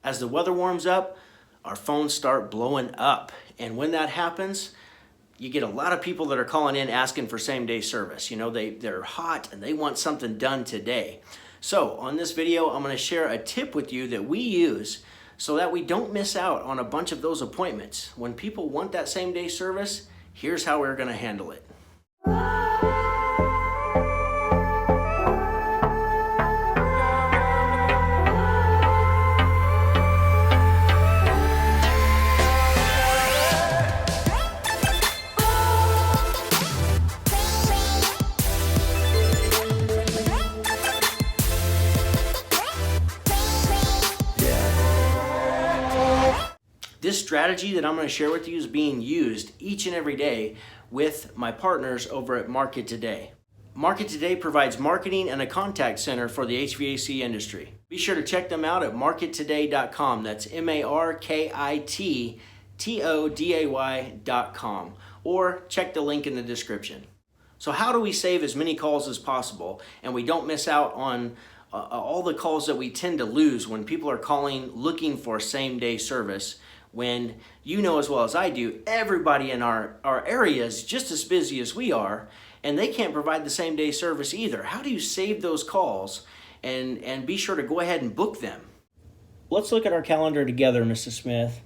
As the weather warms up, our phones start blowing up. And when that happens, you get a lot of people that are calling in asking for same-day service. You know, they're hot and they want something done today. So on this video, I'm going to share a tip with you that we use so that we don't miss out on a bunch of those appointments. When people want that same-day service, here's how we're going to handle it. This strategy that I'm going to share with you is being used each and every day with my partners over at Market Today. Market Today provides marketing and a contact center for the HVAC industry. Be sure to check them out at markettoday.com. That's markittoday.com, or check the link in the description. So how do we save as many calls as possible and we don't miss out on all the calls that we tend to lose when people are calling looking for same-day service? When you know as well as I do, everybody in our area is just as busy as we are, and they can't provide the same day service either. How do you save those calls and be sure to go ahead and book them? Let's look at our calendar together, Mrs. Smith.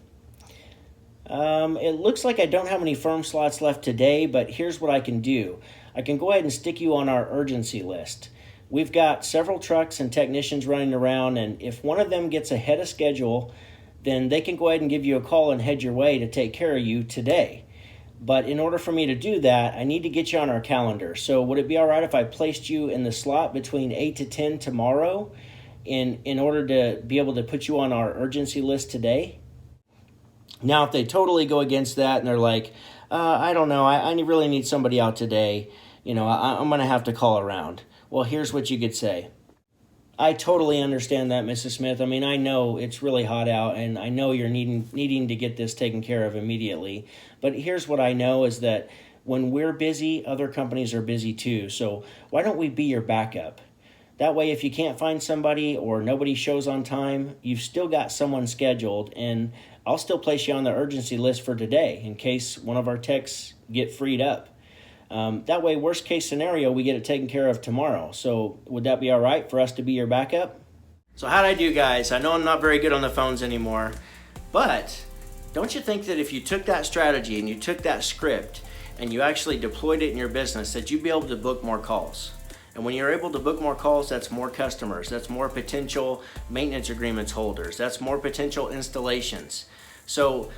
It looks like I don't have any firm slots left today, but here's what I can do. I can go ahead and stick you on our urgency list. We've got several trucks and technicians running around, and if one of them gets ahead of schedule, then they can go ahead and give you a call and head your way to take care of you today. But in order for me to do that, I need to get you on our calendar. So would it be all right if I placed you in the slot between 8 to 10 tomorrow in order to be able to put you on our urgency list today? Now, if they totally go against that and they're like, I don't know, I really need somebody out today, you know, I'm going to have to call around. Well, here's what you could say. I totally understand that, Mrs. Smith. I mean, I know it's really hot out, and I know you're needing to get this taken care of immediately. But here's what I know is that when we're busy, other companies are busy too. So why don't we be your backup? That way, if you can't find somebody or nobody shows on time, you've still got someone scheduled, and I'll still place you on the urgency list for today in case one of our techs get freed up. That way, worst case scenario, we get it taken care of tomorrow. So would that be all right for us to be your backup? So how'd I do, guys? I know I'm not very good on the phones anymore, but don't you think that if you took that strategy and you took that script and you actually deployed it in your business, that you'd be able to book more calls? And when you're able to book more calls, that's more customers, that's more potential maintenance agreements holders, that's more potential installations. So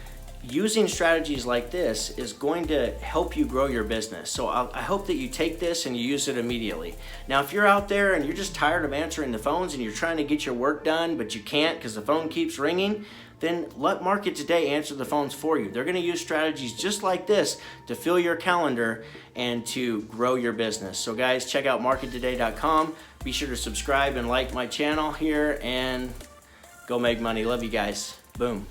using strategies like this is going to help you grow your business. So I hope that you take this and you use it immediately. Now, if you're out there and you're just tired of answering the phones and you're trying to get your work done, but you can't because the phone keeps ringing, then let Market Today answer the phones for you. They're going to use strategies just like this to fill your calendar and to grow your business. So guys, check out markettoday.com. Be sure to subscribe and like my channel here and go make money. Love you guys. Boom.